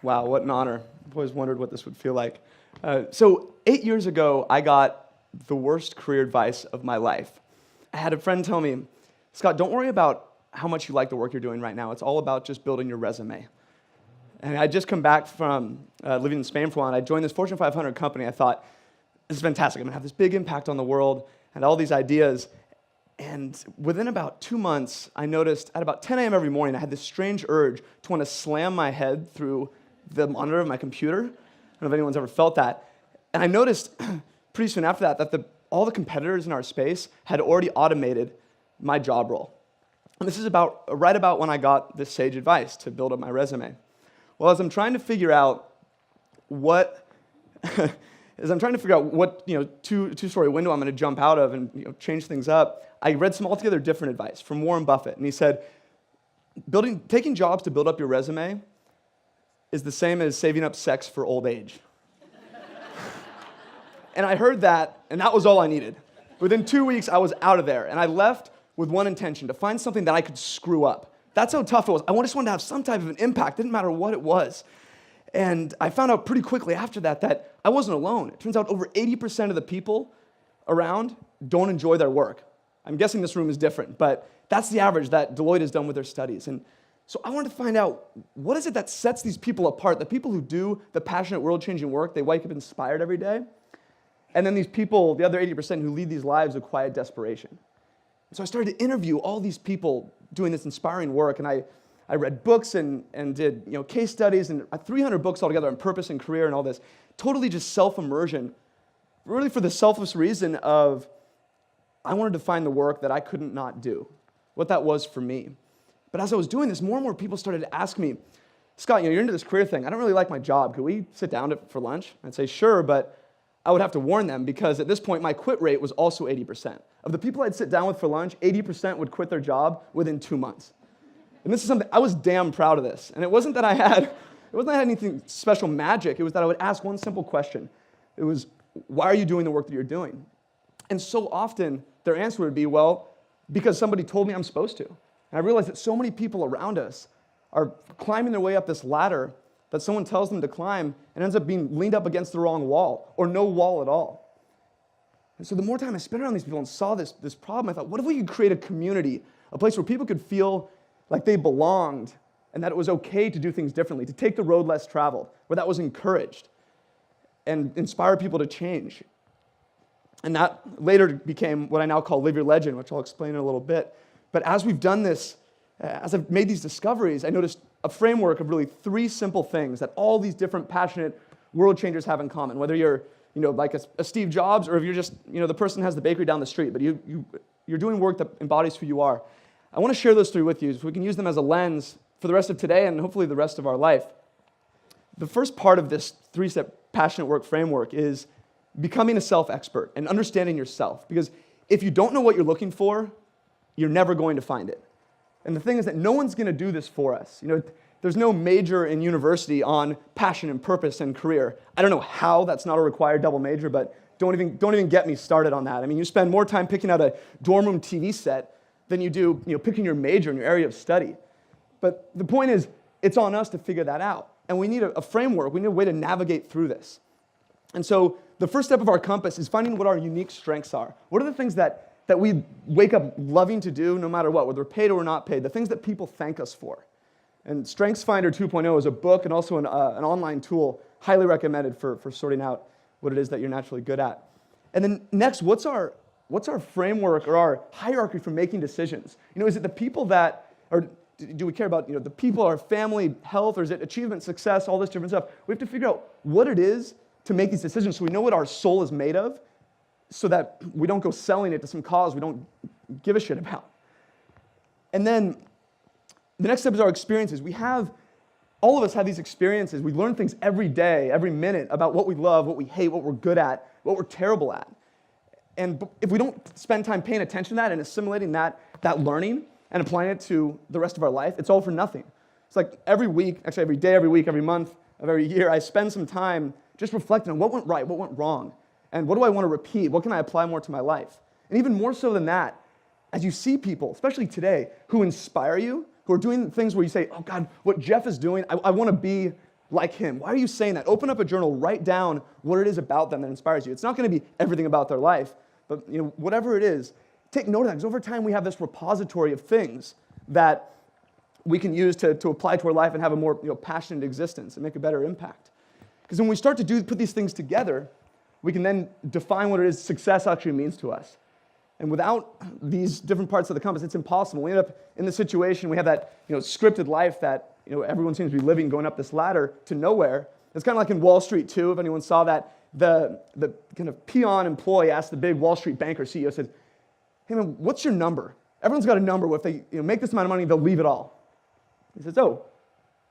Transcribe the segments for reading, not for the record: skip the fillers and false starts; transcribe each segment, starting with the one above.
Wow, what an honor. I've always wondered what this would feel like. So 8 years ago, I got the worst career advice of my life. I had a friend tell me, Scott, don't worry about how much you like the work you're doing right now. It's all about just building your resume. And I'd just come back from living in Spain for a while, and I joined this Fortune 500 company. I thought, this is fantastic. I'm going to have this big impact on the world and all these ideas. And within about 2 months, I noticed at about 10 a.m. every morning, I had this strange urge to want to slam my head through the monitor of my computer. I don't know if anyone's ever felt that. And I noticed pretty soon after that all the competitors in our space had already automated my job role. And this is right about when I got this sage advice to build up my resume. Well, as I'm trying to figure out what two-story window I'm going to jump out of and change things up, I read some altogether different advice from Warren Buffett, and he said, taking jobs to build up your resume is the same as saving up sex for old age. And I heard that, and that was all I needed. Within 2 weeks, I was out of there, and I left with one intention, to find something that I could screw up. That's how tough it was. I just wanted to have some type of an impact. Didn't matter what it was. And I found out pretty quickly after that I wasn't alone. It turns out over 80% of the people around don't enjoy their work. I'm guessing this room is different, but that's the average that Deloitte has done with their studies. And so I wanted to find out, what is it that sets these people apart? The people who do the passionate, world-changing work, they wake up inspired every day. And then these people, the other 80% who lead these lives of quiet desperation. So I started to interview all these people doing this inspiring work, and I read books and did case studies, and 300 books altogether on purpose and career and all this. Totally just self-immersion, really for the selfless reason of I wanted to find the work that I couldn't not do, what that was for me. But as I was doing this, more and more people started to ask me, Scott, you're into this career thing. I don't really like my job. Could we sit down for lunch? I'd say, sure, but I would have to warn them because at this point, my quit rate was also 80%. Of the people I'd sit down with for lunch, 80% would quit their job within 2 months. And this is something, I was damn proud of this. And it wasn't that I had anything special magic. It was that I would ask one simple question. It was, why are you doing the work that you're doing? And so often, their answer would be, well, because somebody told me I'm supposed to. And I realized that so many people around us are climbing their way up this ladder that someone tells them to climb and ends up being leaned up against the wrong wall, or no wall at all. And so the more time I spent around these people and saw this problem, I thought, what if we could create a community, a place where people could feel like they belonged and that it was okay to do things differently, to take the road less traveled, where that was encouraged, and inspire people to change. And that later became what I now call Live Your Legend, which I'll explain in a little bit. But as we've done this, as I've made these discoveries, I noticed a framework of really 3 simple things that all these different passionate world changers have in common. Whether you're like a Steve Jobs, or if you're just the person who has the bakery down the street, but you're doing work that embodies who you are. I want to share those 3 with you so we can use them as a lens for the rest of today and hopefully the rest of our life. The first part of this 3-step passionate work framework is becoming a self-expert and understanding yourself. Because if you don't know what you're looking for, you're never going to find it. And the thing is that no one's going to do this for us. There's no major in university on passion and purpose and career. I don't know how that's not a required double major, but don't even get me started on that. I mean, you spend more time picking out a dorm room TV set than you do picking your major and your area of study. But the point is, it's on us to figure that out. And we need a framework. We need a way to navigate through this. And so the first step of our compass is finding what our unique strengths are. What are the things that we wake up loving to do no matter what, whether we're paid or we're not paid, the things that people thank us for. And StrengthsFinder 2.0 is a book and also an online tool, highly recommended for sorting out what it is that you're naturally good at. And then next, what's our framework or our hierarchy for making decisions? Is it the people or do we care about the people, our family, health, or is it achievement, success, all this different stuff? We have to figure out what it is to make these decisions so we know what our soul is made of, so that we don't go selling it to some cause we don't give a shit about. And then the next step is our experiences. All of us have these experiences. We learn things every day, every minute about what we love, what we hate, what we're good at, what we're terrible at. And if we don't spend time paying attention to that and assimilating that learning and applying it to the rest of our life, it's all for nothing. It's like every week, actually every day, every week, every month of every year, I spend some time just reflecting on what went right, what went wrong, and what do I want to repeat? What can I apply more to my life? And even more so than that, as you see people, especially today, who inspire you, who are doing things where you say, oh God, what Jeff is doing, I want to be like him? Why are you saying that? Open up a journal, write down what it is about them that inspires you. It's not going to be everything about their life, but whatever it is, take note of that, because over time we have this repository of things that we can use to apply to our life and have a more passionate existence and make a better impact. Because when we start to put these things together, we can then define what it is success actually means to us. And without these different parts of the compass, it's impossible. We end up in the situation, we have that scripted life that everyone seems to be living, going up this ladder to nowhere. It's kind of like in Wall Street too, if anyone saw that. The kind of peon employee asked the big Wall Street banker CEO, said, "Hey man, what's your number?" Everyone's got a number. If they make this amount of money, they'll leave it all. He says, "Oh,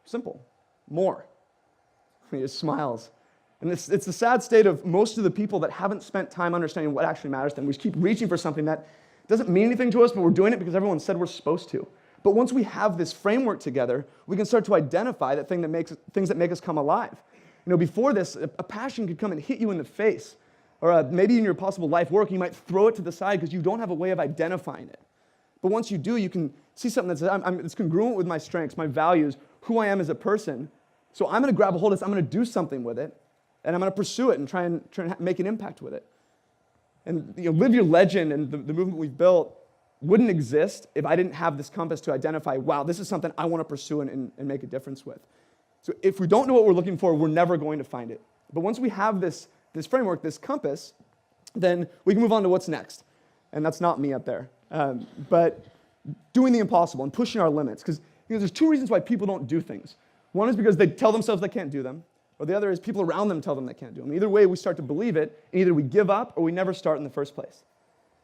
simple, more." And he just smiles. And it's the sad state of most of the people that haven't spent time understanding what actually matters to them. We just keep reaching for something that doesn't mean anything to us, but we're doing it because everyone said we're supposed to. But once we have this framework together, we can start to identify things that make us come alive. Before this, a passion could come and hit you in the face. Or maybe in your possible life work, you might throw it to the side because you don't have a way of identifying it. But once you do, you can see something that says, it's congruent with my strengths, my values, who I am as a person. So I'm going to grab a hold of this, I'm going to do something with it, and I'm going to pursue it and try and make an impact with it. And Live Your Legend and the movement we've built wouldn't exist if I didn't have this compass to identify, wow, this is something I want to pursue and make a difference with. So if we don't know what we're looking for, we're never going to find it. But once we have this framework, this compass, then we can move on to what's next. And that's not me up there. But doing the impossible and pushing our limits. Because there's two reasons why people don't do things. One is because they tell themselves they can't do them. Or the other is people around them tell them they can't do them. Either way, we start to believe it, and either we give up or we never start in the first place.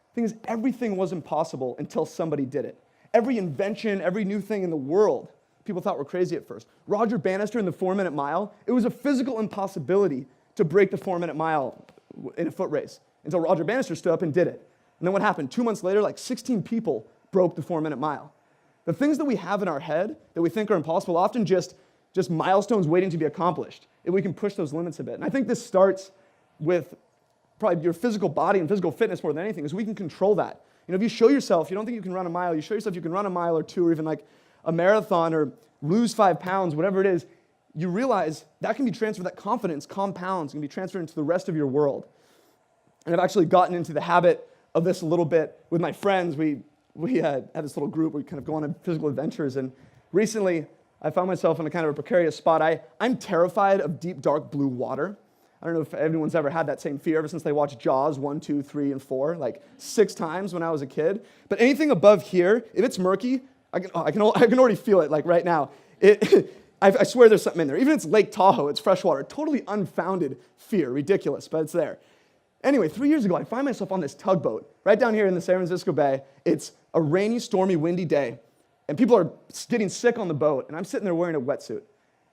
The thing is, everything was impossible until somebody did it. Every invention, every new thing in the world, people thought were crazy at first. Roger Bannister in the 4-minute mile, it was a physical impossibility to break the 4-minute mile in a foot race until Roger Bannister stood up and did it. And then what happened? 2 months later, like 16 people broke the 4-minute mile. The things that we have in our head that we think are impossible are often just milestones waiting to be accomplished, if we can push those limits a bit. And I think this starts with probably your physical body and physical fitness more than anything, is we can control that. If you show yourself, you don't think you can run a mile, you show yourself you can run a mile or two, or even like a marathon, or lose 5 pounds, whatever it is, you realize that can be transferred, that confidence compounds, can be transferred into the rest of your world. And I've actually gotten into the habit of this a little bit with my friends. We had this little group, we kind of go on physical adventures, and recently I found myself in a kind of a precarious spot. I'm terrified of deep, dark blue water. I don't know if anyone's ever had that same fear ever since they watched Jaws 1, 2, 3, and 4, like 6 times when I was a kid. But anything above here, if it's murky, I can already feel it, like right now. I swear there's something in there. Even if it's Lake Tahoe, it's fresh water. Totally unfounded fear, ridiculous, but it's there. Anyway, 3 years ago, I find myself on this tugboat right down here in the San Francisco Bay. It's a rainy, stormy, windy day, and people are getting sick on the boat, and I'm sitting there wearing a wetsuit,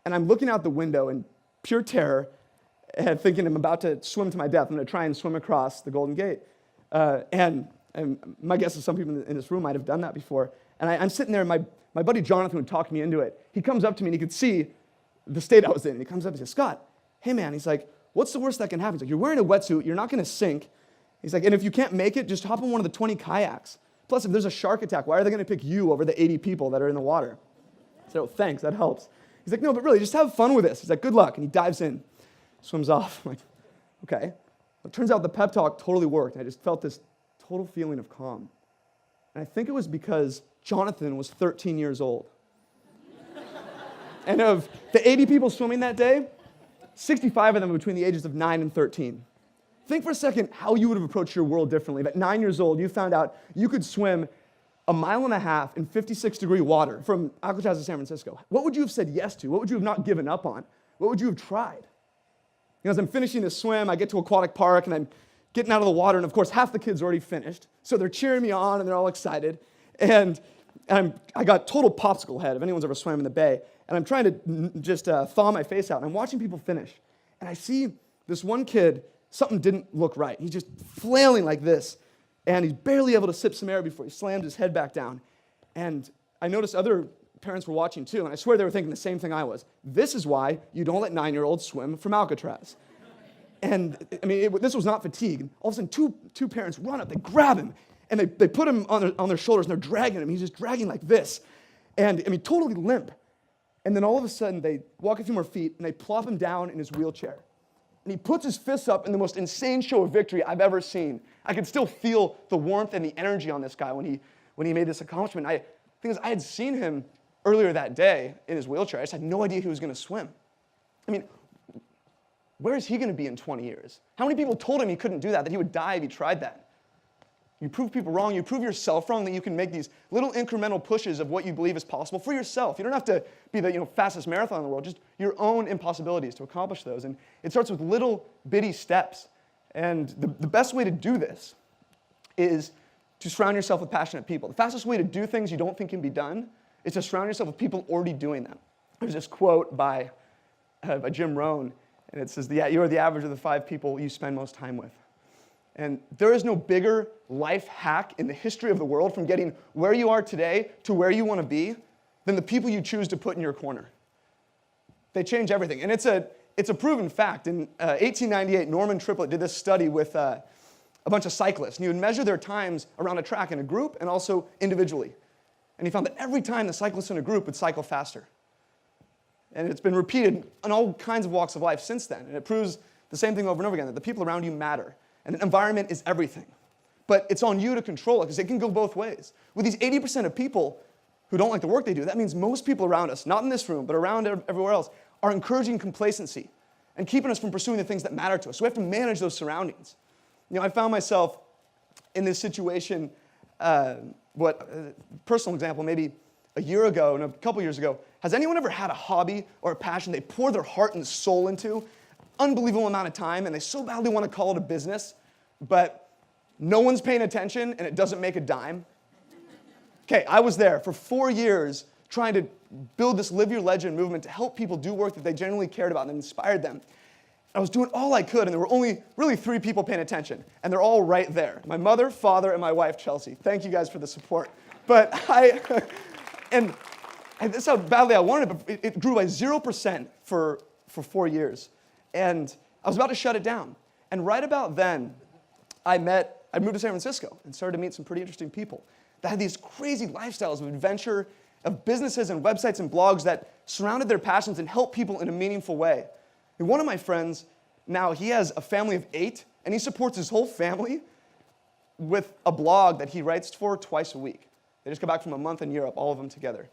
and I'm looking out the window in pure terror and thinking I'm about to swim to my death. I'm going to try and swim across the Golden Gate. And my guess is some people in this room might have done that before. And I'm sitting there, and my buddy Jonathan would talk me into it. He comes up to me, and he could see the state I was in. And he comes up and says, "Scott, hey man," he's like, "what's the worst that can happen?" He's like, "You're wearing a wetsuit, you're not going to sink." He's like, "and if you can't make it, just hop on one of the 20 kayaks. Plus, if there's a shark attack, why are they going to pick you over the 80 people that are in the water?" I said, "Oh, thanks, that helps." He's like, "No, but really, just have fun with this." He's like, "Good luck." And he dives in, swims off. I'm like, okay. It turns out the pep talk totally worked. I just felt this total feeling of calm. And I think it was because Jonathan was 13 years old. And of the 80 people swimming that day, 65 of them were between the ages of 9 and 13. Think for a second how you would have approached your world differently. At 9 years old, you found out you could swim 1.5 miles in 56-degree water from Alcatraz to San Francisco. What would you have said yes to? What would you have not given up on? What would you have tried? As I'm finishing this swim, I get to Aquatic Park, and I'm getting out of the water, and of course, half the kids already finished. So they're cheering me on, and they're all excited. And I got total popsicle head, if anyone's ever swam in the bay. And I'm trying to just thaw my face out, and I'm watching people finish. And I see this one kid, something didn't look right. He's just flailing like this, and he's barely able to sip some air before he slams his head back down. And I noticed other parents were watching too, and I swear they were thinking the same thing I was. This is why you don't let 9-year-olds swim from Alcatraz. And I mean, this was not fatigue. All of a sudden, two parents run up, they grab him, and they put him on their shoulders, and they're dragging him. He's just dragging like this, and I mean, totally limp. And then all of a sudden, they walk a few more feet, and they plop him down in his wheelchair. And he puts his fists up in the most insane show of victory I've ever seen. I could still feel the warmth and the energy on this guy when he made this accomplishment. The thing is, I had seen him earlier that day in his wheelchair. I just had no idea he was going to swim. I mean, where is he going to be in 20 years? How many people told him he couldn't do that he would die if he tried that? You prove people wrong. You prove yourself wrong that you can make these little incremental pushes of what you believe is possible for yourself. You don't have to be the fastest marathon in the world, just your own impossibilities to accomplish those. And it starts with little bitty steps. And the best way to do this is to surround yourself with passionate people. The fastest way to do things you don't think can be done is to surround yourself with people already doing them. There's this quote by Jim Rohn, and it says, you are the average of the 5 people you spend most time with. And there is no bigger life hack in the history of the world from getting where you are today to where you want to be than the people you choose to put in your corner. They change everything. And it's a proven fact. In 1898, Norman Triplett did this study with a bunch of cyclists. And he would measure their times around a track in a group and also individually. And he found that every time the cyclists in a group would cycle faster. And it's been repeated in all kinds of walks of life since then. And it proves the same thing over and over again, that the people around you matter. And the environment is everything. But it's on you to control it, because it can go both ways. With these 80% of people who don't like the work they do, that means most people around us, not in this room, but around everywhere else, are encouraging complacency and keeping us from pursuing the things that matter to us. So we have to manage those surroundings. I found myself in this situation, personal example, maybe a year ago and a couple years ago. Has anyone ever had a hobby or a passion they pour their heart and soul into, unbelievable amount of time, and they so badly want to call it a business, but no one's paying attention and it doesn't make a dime? Okay, I was there for 4 years trying to build this Live Your Legend movement to help people do work that they genuinely cared about and that inspired them. I was doing all I could, and there were only really 3 people paying attention, and they're all right there. My mother, father, and my wife, Chelsea. Thank you guys for the support. But and this is how badly I wanted it, but it grew by 0% for 4 years. And I was about to shut it down. And right about then, I moved to San Francisco and started to meet some pretty interesting people that had these crazy lifestyles of adventure, of businesses and websites and blogs that surrounded their passions and helped people in a meaningful way. And one of my friends, now he has a family of 8, and he supports his whole family with a blog that he writes for twice a week. They just got back from a month in Europe, all of them together.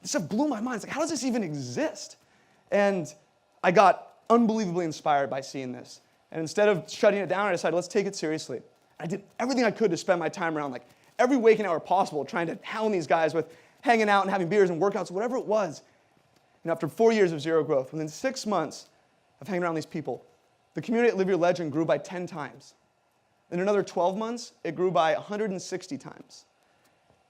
This stuff blew my mind. It's like, how does this even exist? And I got unbelievably inspired by seeing this. And instead of shutting it down, I decided, let's take it seriously. I did everything I could to spend my time around, like every waking hour possible, trying to hound these guys with hanging out and having beers and workouts, whatever it was. And after 4 years of zero growth, within 6 months of hanging around these people, the community at Live Your Legend grew by 10 times. In another 12 months, it grew by 160 times.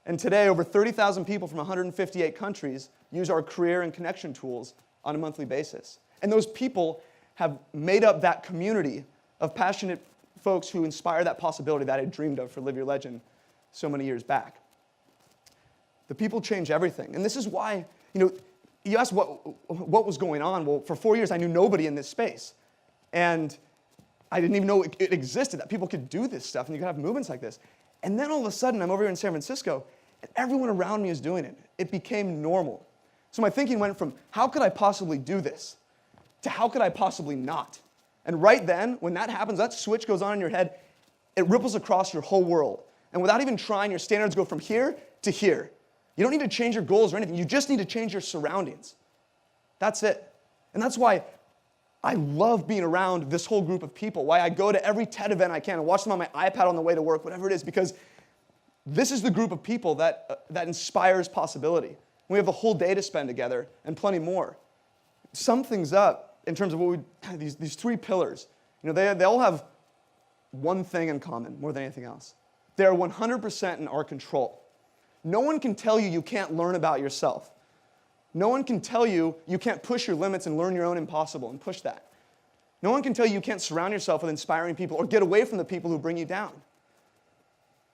And today, over 30,000 people from 158 countries use our career and connection tools on a monthly basis. And those people have made up that community of passionate folks who inspire that possibility that I dreamed of for Live Your Legend so many years back. The people change everything. And this is why, you asked what was going on. Well, for 4 years, I knew nobody in this space. And I didn't even know it existed, that people could do this stuff and you could have movements like this. And then all of a sudden, I'm over here in San Francisco, and everyone around me is doing it. It became normal. So my thinking went from, how could I possibly do this, to how could I possibly not? And right then, when that happens, that switch goes on in your head, it ripples across your whole world. And without even trying, your standards go from here to here. You don't need to change your goals or anything. You just need to change your surroundings. That's it. And that's why I love being around this whole group of people, why I go to every TED event I can and watch them on my iPad on the way to work, whatever it is, because this is the group of people that inspires possibility. We have the whole day to spend together and plenty more. Sum things up in terms of these 3 pillars. They all have one thing in common more than anything else. They are 100% in our control. No one can tell you you can't learn about yourself. No one can tell you you can't push your limits and learn your own impossible and push that. No one can tell you you can't surround yourself with inspiring people or get away from the people who bring you down.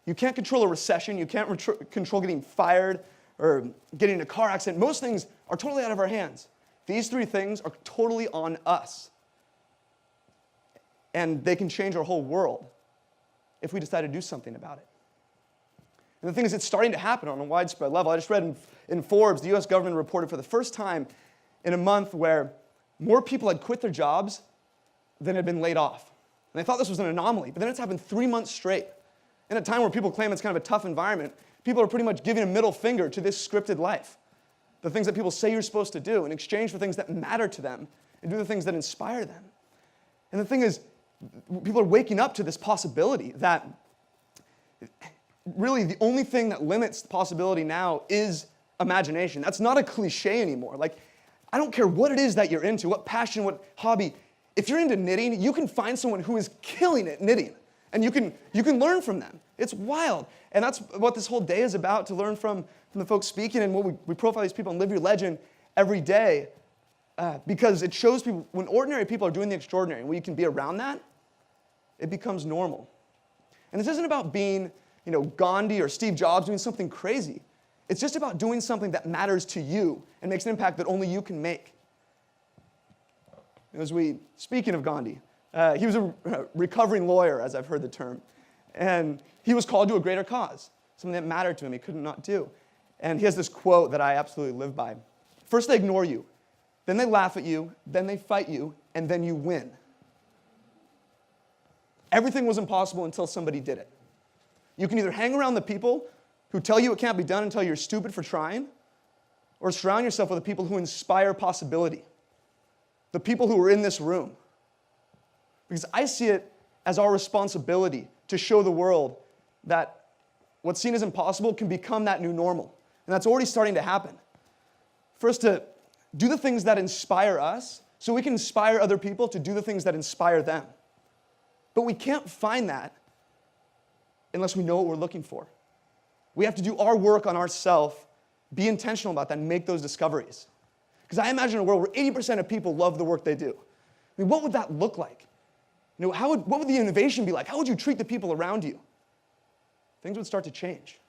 You can't control a recession. You can't control getting fired or getting in a car accident. Most things are totally out of our hands. These 3 things are totally on us. And they can change our whole world if we decide to do something about it. And the thing is, it's starting to happen on a widespread level. I just read in Forbes, the US government reported for the first time in a month where more people had quit their jobs than had been laid off. And I thought this was an anomaly, but then it's happened 3 months straight. In a time where people claim it's kind of a tough environment, people are pretty much giving a middle finger to this scripted life. The things that people say you're supposed to do in exchange for things that matter to them and do the things that inspire them. And the thing is, people are waking up to this possibility that really the only thing that limits the possibility now is imagination. That's not a cliche anymore. Like, I don't care what it is that you're into, what passion, what hobby. If you're into knitting, you can find someone who is killing it knitting. And you can learn from them. It's wild. And that's what this whole day is about, to learn from the folks speaking. And what we profile these people and live your legend every day because it shows people, when ordinary people are doing the extraordinary, and when you can be around that, it becomes normal. And this isn't about being, Gandhi or Steve Jobs doing something crazy. It's just about doing something that matters to you and makes an impact that only you can make. Speaking of Gandhi, he was a recovering lawyer, as I've heard the term. And he was called to a greater cause, something that mattered to him he could not do. And he has this quote that I absolutely live by. First they ignore you, then they laugh at you, then they fight you, and then you win. Everything was impossible until somebody did it. You can either hang around the people who tell you it can't be done and tell you you're stupid for trying, or surround yourself with the people who inspire possibility, the people who are in this room. Because I see it as our responsibility to show the world that what's seen as impossible can become that new normal. And that's already starting to happen. For us to do the things that inspire us so we can inspire other people to do the things that inspire them. But we can't find that unless we know what we're looking for. We have to do our work on ourselves, be intentional about that, and make those discoveries. Because I imagine a world where 80% of people love the work they do. I mean, what would that look like? What would the innovation be like? How would you treat the people around you? Things would start to change.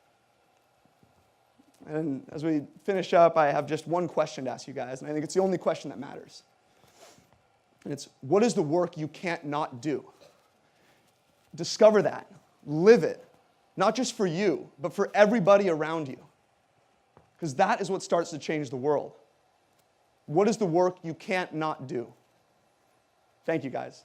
And as we finish up, I have just one question to ask you guys, and I think it's the only question that matters. And it's, what is the work you can't not do? Discover that. Live it. Not just for you, but for everybody around you. Because that is what starts to change the world. What is the work you can't not do? Thank you, guys.